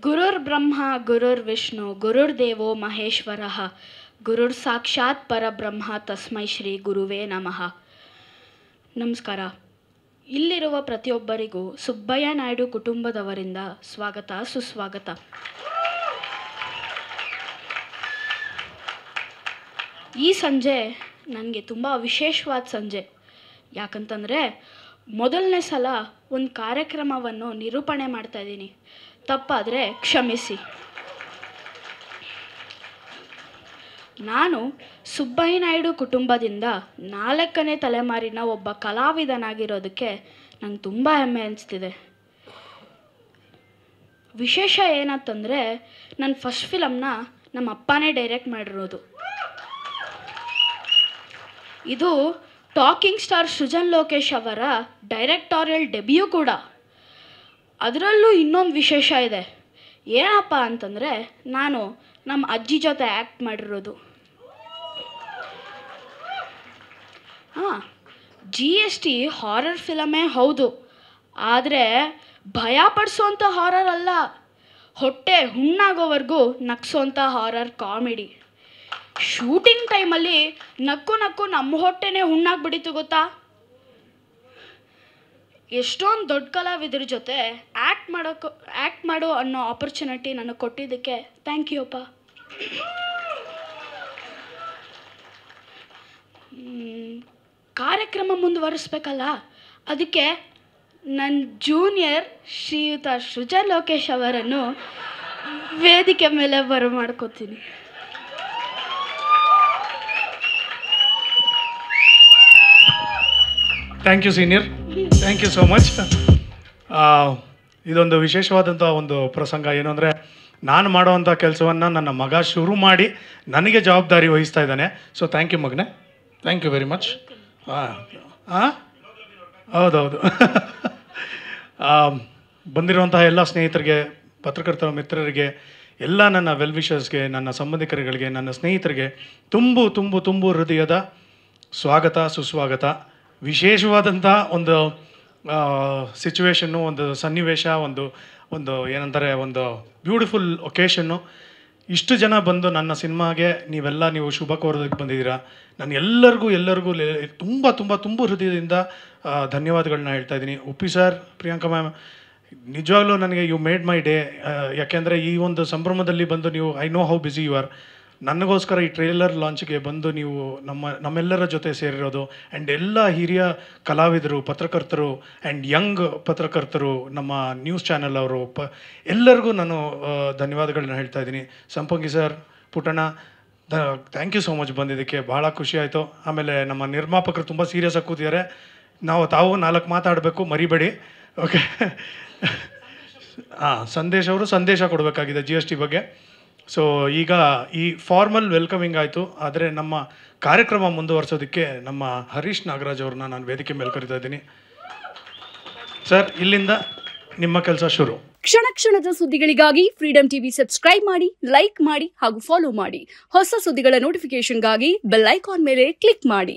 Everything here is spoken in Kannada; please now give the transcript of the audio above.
ಗುರುರ್ಬ್ರಹ್ಮ ಗುರುರ್ವಿಷ್ಣು ಗುರುರ್ದೇವೋ ಮಹೇಶ್ವರಃ ಗುರುರ್ ಸಾಕ್ಷಾತ್ ಪರಬ್ರಹ್ಮ ತಸ್ಮೈ ಶ್ರೀ ಗುರುವೇ ನಮಃ. ನಮಸ್ಕಾರ. ಇಲ್ಲಿರುವ ಪ್ರತಿಯೊಬ್ಬರಿಗೂ ಸುಬ್ಬಯ್ಯ ನಾಯ್ಡು ಕುಟುಂಬದವರಿಂದ ಸ್ವಾಗತ ಸುಸ್ವಾಗತ. ಈ ಸಂಜೆ ನನಗೆ ತುಂಬ ವಿಶೇಷವಾದ ಸಂಜೆ. ಯಾಕಂತಂದರೆ ಮೊದಲನೇ ಸಲ ಒಂದು ಕಾರ್ಯಕ್ರಮವನ್ನು ನಿರೂಪಣೆ ಮಾಡ್ತಾಯಿದ್ದೀನಿ. ತಪ್ಪಾದರೆ ಕ್ಷಮಿಸಿ. ನಾನು ಸುಬ್ಬಯ್ಯ ನಾಯ್ಡು ಕುಟುಂಬದಿಂದ 4ನೇ ತಲೆಮಾರಿನ ಒಬ್ಬ ಕಲಾವಿದನಾಗಿರೋದಕ್ಕೆ ನಂಗೆ ತುಂಬ ಹೆಮ್ಮೆ ಅನಿಸ್ತಿದೆ. ವಿಶೇಷ ಏನಂತಂದರೆ ನನ್ನ ಫಸ್ಟ್ ಫಿಲಮ್ನ ನಮ್ಮ ಅಪ್ಪನೇ ಡೈರೆಕ್ಟ್ ಮಾಡಿರೋದು. ಇದು ಟಾಕಿಂಗ್ ಸ್ಟಾರ್ ಸೃಜನ್ ಲೋಕೇಶ್ ಅವರ ಡೈರೆಕ್ಟೋರಿಯಲ್ ಡೆಬ್ಯೂ ಕೂಡ. ಅದರಲ್ಲೂ ಇನ್ನೊಂದು ವಿಶೇಷ ಇದೆ. ಏನಪ್ಪ ಅಂತಂದರೆ ನಾನು ನಮ್ಮ ಅಜ್ಜಿ ಜೊತೆ ಆ್ಯಕ್ಟ್ ಮಾಡಿರೋದು. GST ಹಾರರ್ ಫಿಲಮೇ ಹೌದು, ಆದರೆ ಭಯಪಡಿಸೋಂಥ ಹಾರರ್ ಅಲ್ಲ, ಹೊಟ್ಟೆ ಹುಣ್ಣಾಗೋವರೆಗೂ ನಗ್ಸೋಂಥ ಹಾರರ್ ಕಾಮಿಡಿ. ಶೂಟಿಂಗ್ ಟೈಮಲ್ಲಿ ನಕ್ಕು ನಕ್ಕು ನಮ್ಮ ಹೊಟ್ಟೆನೇ ಹುಣ್ಣಾಗ್ಬಿಟ್ಟಿತ್ತು ಗೊತ್ತಾ. ಎಷ್ಟೊಂದು ದೊಡ್ಡ ಕಲಾವಿದ್ರ ಜೊತೆ ಆ್ಯಕ್ಟ್ ಮಾಡೋ ಅನ್ನೋ ಆಪರ್ಚುನಿಟಿ ನನಗೆ ಕೊಟ್ಟಿದ್ದಕ್ಕೆ ಥ್ಯಾಂಕ್ ಯು ಅಪ್ಪ. ಕಾರ್ಯಕ್ರಮ ಮುಂದುವರಿಸ್ಬೇಕಲ್ಲ, ಅದಕ್ಕೆ ನನ್ನ ಜೂನಿಯರ್ ಶ್ರೀಯುತ ಸೃಜನ್ ಲೋಕೇಶ್ ಅವರನ್ನು ವೇದಿಕೆ ಮೇಲೆ ಬರಮಾಡ್ಕೋತೀನಿ. Thank you senior, thank you so much. ಇದೊಂದು ವಿಶೇಷವಾದಂಥ ಒಂದು ಪ್ರಸಂಗ. ಏನು ಅಂದರೆ, ನಾನು ಮಾಡೋವಂಥ ಕೆಲಸವನ್ನು ನನ್ನ ಮಗ ಶುರು ಮಾಡಿ ನನಗೆ ಜವಾಬ್ದಾರಿ ವಹಿಸ್ತಾ ಇದ್ದಾನೆ. ಸೊ ಥ್ಯಾಂಕ್ ಯು ಮಗನೇ, ಥ್ಯಾಂಕ್ ಯು ವೆರಿ ಮಚ್. ಹೌದೌದು. ಬಂದಿರುವಂತಹ ಎಲ್ಲ ಸ್ನೇಹಿತರಿಗೆ, ಪತ್ರಕರ್ತರ ಮಿತ್ರರಿಗೆ, ಎಲ್ಲ ನನ್ನ ವೆಲ್ ವಿಷರ್ಸ್ಗೆ, ನನ್ನ ಸಂಬಂಧಿಕರುಗಳಿಗೆ, ನನ್ನ ಸ್ನೇಹಿತರಿಗೆ ತುಂಬು ಹೃದಯದ ಸ್ವಾಗತ ಸುಸ್ವಾಗತ. ವಿಶೇಷವಾದಂಥ ಒಂದು ಸಿಚುವೇಶನ್ನು, ಒಂದು ಸನ್ನಿವೇಶ, ಒಂದು ಏನಂತಾರೆ, ಒಂದು ಬ್ಯೂಟಿಫುಲ್ ಒಕೇಶನ್ನು. ಇಷ್ಟು ಜನ ಬಂದು ನನ್ನ ಸಿನಿಮಾಗೆ ನೀವು ಶುಭ ಕೋರೋದಕ್ಕೆ ಬಂದಿದ್ದೀರಾ. ನಾನು ಎಲ್ಲರಿಗೂ ತುಂಬ ಹೃದಯದಿಂದ ಧನ್ಯವಾದಗಳನ್ನ ಹೇಳ್ತಾ ಇದ್ದೀನಿ. ಉಪ್ಪಿ ಸರ್, ಪ್ರಿಯಾಂಕಾ ಮ್ಯಾಮ್, ನಿಜವಾಗ್ಲೂ ನನಗೆ ಯು ಮೇಡ್ ಮೈ ಡೇ. ಯಾಕೆಂದರೆ ಈ ಒಂದು ಸಂಭ್ರಮದಲ್ಲಿ ಬಂದು ನೀವು, I know how busy you are, ನನಗೋಸ್ಕರ ಈ ಟ್ರೇಲರ್ ಲಾಂಚ್ಗೆ ಬಂದು ನೀವು ನಮ್ಮೆಲ್ಲರ ಜೊತೆ ಸೇರಿರೋದು. ಆ್ಯಂಡ್ ಎಲ್ಲ ಹಿರಿಯ ಕಲಾವಿದರು, ಪತ್ರಕರ್ತರು ಆ್ಯಂಡ್ ಯಂಗ್ ಪತ್ರಕರ್ತರು, ನಮ್ಮ ನ್ಯೂಸ್ ಚಾನೆಲ್ ಅವರು, ಎಲ್ಲರಿಗೂ ನಾನು ಧನ್ಯವಾದಗಳನ್ನ ಹೇಳ್ತಾ ಇದ್ದೀನಿ. Sampangi sir, Puttanna, thank you so much ಬಂದಿದ್ದಕ್ಕೆ, ಭಾಳ ಖುಷಿ ಆಯಿತು. ಆಮೇಲೆ ನಮ್ಮ ನಿರ್ಮಾಪಕರು ತುಂಬ ಸೀರಿಯಸ್ ಆಗಿ ಕೂತಿದ್ದಾರೆ. ತಾವು 4 ಮಾತಾಡಬೇಕು, ಮರಿಬೇಡಿ, ಓಕೆ. ಸಂದೇಶ್ ಅವರು ಸಂದೇಶ ಕೊಡಬೇಕಾಗಿದೆ GST ಬಗ್ಗೆ. ಸೊ ಈಗ ಈ ಫಾರ್ಮಲ್ ವೆಲ್ಕಮಿಂಗ್ ಆಯಿತು, ಆದರೆ ನಮ್ಮ ಕಾರ್ಯಕ್ರಮ ಮುಂದುವರಿಸೋದಕ್ಕೆ ನಮ್ಮ ಹರೀಶ್ ನಾಗರಾಜ್ ಅವ್ರನ್ನ ನಾನು ವೇದಿಕೆ ಮೇಲೆ ಕರಿತಾ ಇದ್ದೀನಿ. ಸರ್, ಇಲ್ಲಿಂದ ನಿಮ್ಮ ಕೆಲಸ ಶುರು. ಕ್ಷಣದ ಸುದ್ದಿಗಳಿಗಾಗಿ ಫ್ರೀಡಮ್ ಟಿವಿ ಸಬ್ಸ್ಕ್ರೈಬ್ ಮಾಡಿ, ಲೈಕ್ ಮಾಡಿ ಹಾಗೂ ಫಾಲೋ ಮಾಡಿ. ಹೊಸ ಸುದ್ದಿಗಳ ನೋಟಿಫಿಕೇಶನ್ಗಾಗಿ ಬೆಲ್ ಐಕಾನ್ ಮೇಲೆ ಕ್ಲಿಕ್ ಮಾಡಿ.